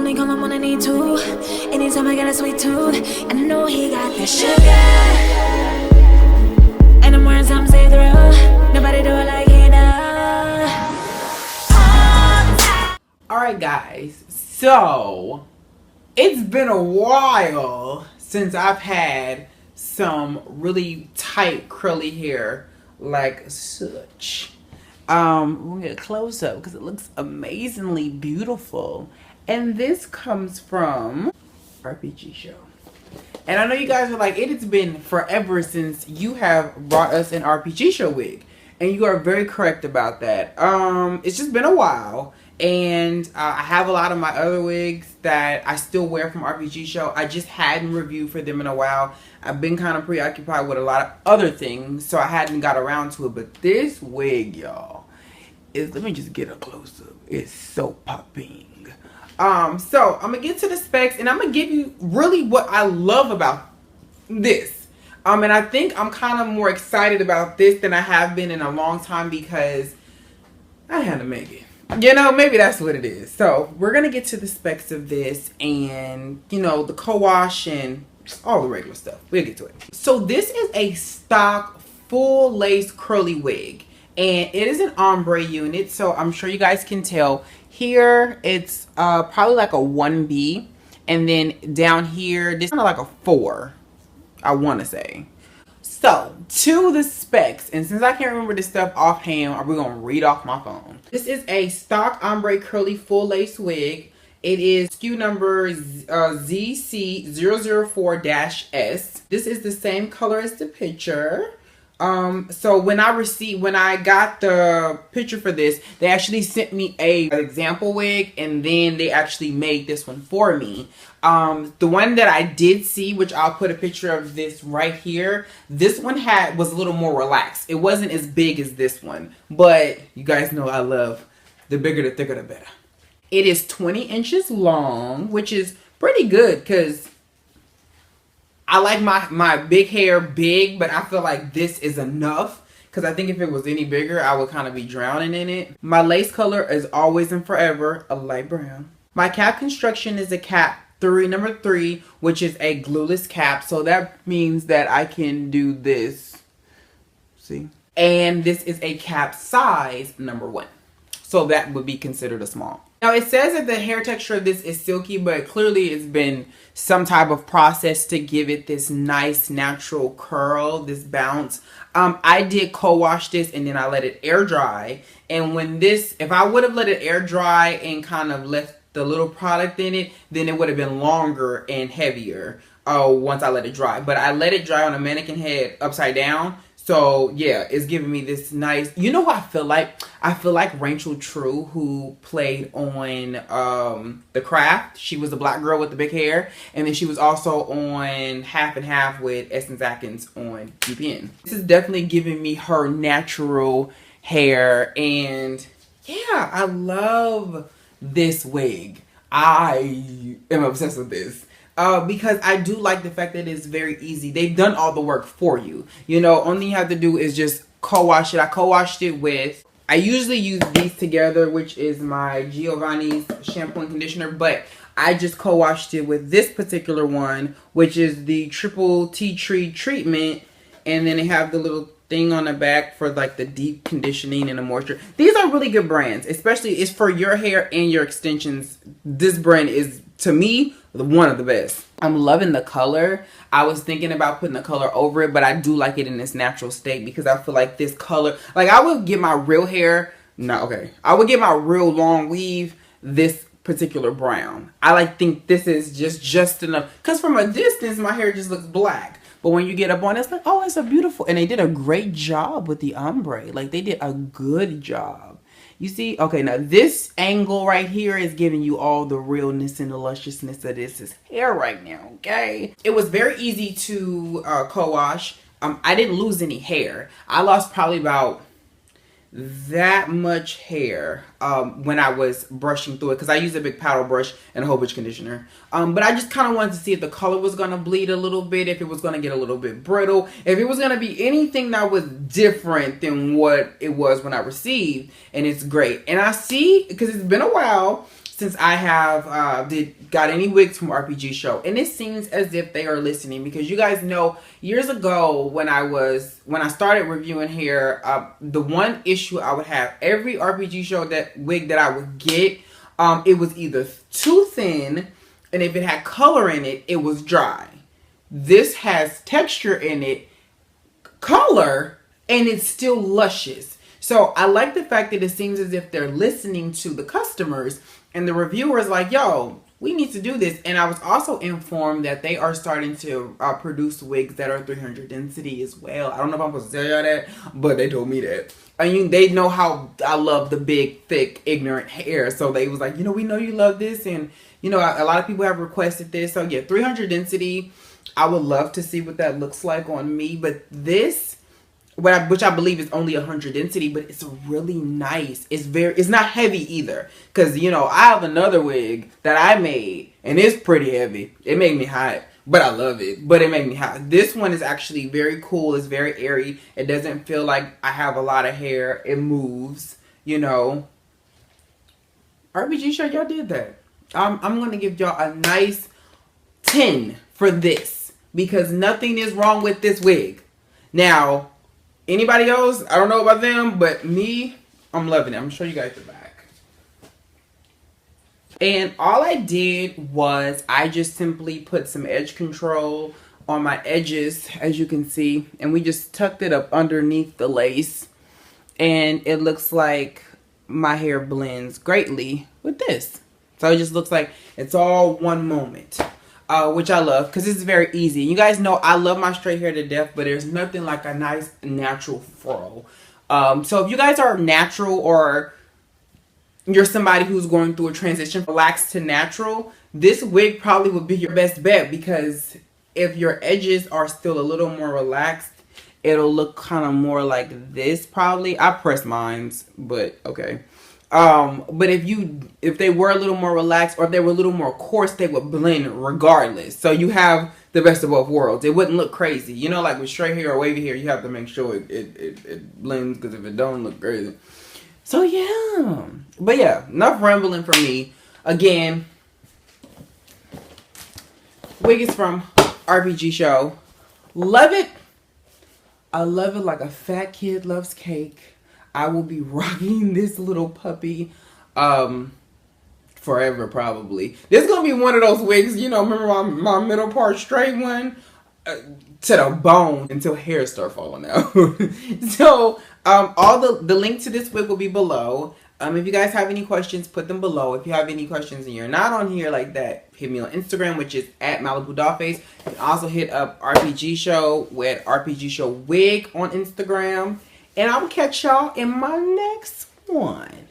only call him when I need to. Anytime I got a sweet tooth, and I know he got that sugar. And I'm wearing something see through. Nobody do it like he does. Alright guys, so it's been a while since I've had some really tight curly hair like such. We'll get a close up because it looks amazingly beautiful. And this comes from RPG Show. And I know you guys are like, it has been forever since you have brought us an RPG Show wig. And you are very correct about that. It's just been a while. And I have a lot of my other wigs that I still wear from RPG Show. I just hadn't reviewed for them in a while. I've been kind of preoccupied with a lot of other things, so I hadn't got around to it. But this wig, y'all, is, let me just get a close up. It's so popping. So I'm gonna get to the specs, and I'm gonna give you really what I love about this. And I think I'm kind of more excited about this than I have been in a long time because I had to make it. You know, maybe that's what it is. So we're going to get to the specs of this and, you know, the co-wash and all the regular stuff. We'll get to it. So this is a stock full lace curly wig. And it is an ombre unit. So I'm sure you guys can tell. Here, it's probably like a 1B. And then down here, this is kind of like a 4, I want to say. So, to the specs, and since I can't remember this stuff offhand, we're going to read off my phone. This is a stock ombre curly full lace wig. It is SKU number zc004s. This is the same color as the picture. So when I got the picture for this, they actually sent me an example wig, and then they actually made this one for me. The one that I did see, which I'll put a picture of this right here, this one was a little more relaxed. It wasn't as big as this one, but you guys know I love the bigger, the thicker, the better. It is 20 inches long, which is pretty good because I like my big hair big, but I feel like this is enough because I think if it was any bigger, I would kind of be drowning in it. My lace color is always and forever a light brown. My cap construction is a cap number 3, which is a glueless cap. So that means that I can do this. See? And this is a cap size number 1. So that would be considered a small. Now it says that the hair texture of this is silky, but clearly it's been some type of process to give it this nice natural curl, this bounce. I did co-wash this and then I let it air dry. And when this, if I would have let it air dry and kind of left the little product in it, then it would have been longer and heavier once I let it dry. But I let it dry on a mannequin head upside down. So yeah, it's giving me this nice, you know what I feel like? I feel like Rachel True, who played on The Craft. She was the black girl with the big hair. And then she was also on Half and Half with Essence Atkins on UPN. This is definitely giving me her natural hair. And yeah, I love this wig. I am obsessed with this. Because I do like the fact that it's very easy. They've done all the work for you. You know, only you have to do is just co-wash it. I co-washed it with, I usually use these together, which is my Giovanni's shampoo and conditioner, but I just co-washed it with this particular one, which is the triple tea tree treatment. And then they have the little thing on the back for like the deep conditioning and the moisture. These are really good brands, especially it's for your hair and your extensions. This brand is, to me, one of the best. I'm loving the color. I was thinking about putting the color over it, but I do like it in its natural state because I feel like this color, like I would get my real hair, I would get my real long weave this particular brown. I think this is just enough because from a distance my hair just looks black. But when you get up on it, it's like, oh, it's a beautiful, and they did a great job with the ombre. Like they did a good job. You see? Okay, now this angle right here is giving you all the realness and the lusciousness of this hair right now, okay? It was very easy to co-wash. I didn't lose any hair. I lost probably about that much hair when I was brushing through it because I used a big powder brush and a whole bunch of conditioner. But I just kind of wanted to see if the color was going to bleed a little bit, if it was going to get a little bit brittle, if it was going to be anything that was different than what it was when I received. And it's great. And I see, because it's been a while since I have got any wigs from RPG Show, and it seems as if they are listening, because you guys know years ago when I started reviewing hair, the one issue I would have every RPG Show wig that I would get, it was either too thin, and if it had color in it, it was dry. This has texture in it, color, and it's still luscious. So I like the fact that it seems as if they're listening to the customers, and the reviewers like, yo, we need to do this. And I was also informed that they are starting to produce wigs that are 300 density as well. I don't know if I'm supposed to tell y'all that, but they told me that. I mean, they know how I love the big, thick, ignorant hair. So they was like, we know you love this. And, a lot of people have requested this. So yeah, 300 density. I would love to see what that looks like on me. But this, which I believe is only 100 density, but it's really nice. It's not heavy either. Because, I have another wig that I made, and it's pretty heavy. It made me hot, but I love it. But it made me hot. This one is actually very cool. It's very airy. It doesn't feel like I have a lot of hair. It moves, RPG Show, y'all did that. I'm going to give y'all a nice 10 for this, because nothing is wrong with this wig. Now, anybody else, I don't know about them, but me, I'm loving it. I'm going to show you guys the back. And all I did was I just simply put some edge control on my edges, as you can see. And we just tucked it up underneath the lace. And it looks like my hair blends greatly with this. So it just looks like it's all one moment. Which I love, because it's very easy. You guys know I love my straight hair to death, but there's nothing like a nice natural fro. So if you guys are natural, or you're somebody who's going through a transition from relaxed to natural, this wig probably would be your best bet, because if your edges are still a little more relaxed, it'll look kind of more like this probably. I pressed mines, but okay. But if they were a little more relaxed, or if they were a little more coarse, they would blend regardless. So you have the best of both worlds. It wouldn't look crazy. Like with straight hair or wavy hair, you have to make sure it blends, because if it don't look crazy. So yeah. But yeah, enough rambling from me. Again, wig is from RPG Show. Love it. I love it like a fat kid loves cake. I will be rocking this little puppy forever, probably. This is going to be one of those wigs, remember my middle part straight one? To the bone until hair start falling out. So, all the link to this wig will be below. If you guys have any questions, put them below. If you have any questions and you're not on here like that, hit me on Instagram, which is at Malibu Dollface. You can also hit up RPG Show with RPG Show Wig on Instagram. And I will catch y'all in my next one.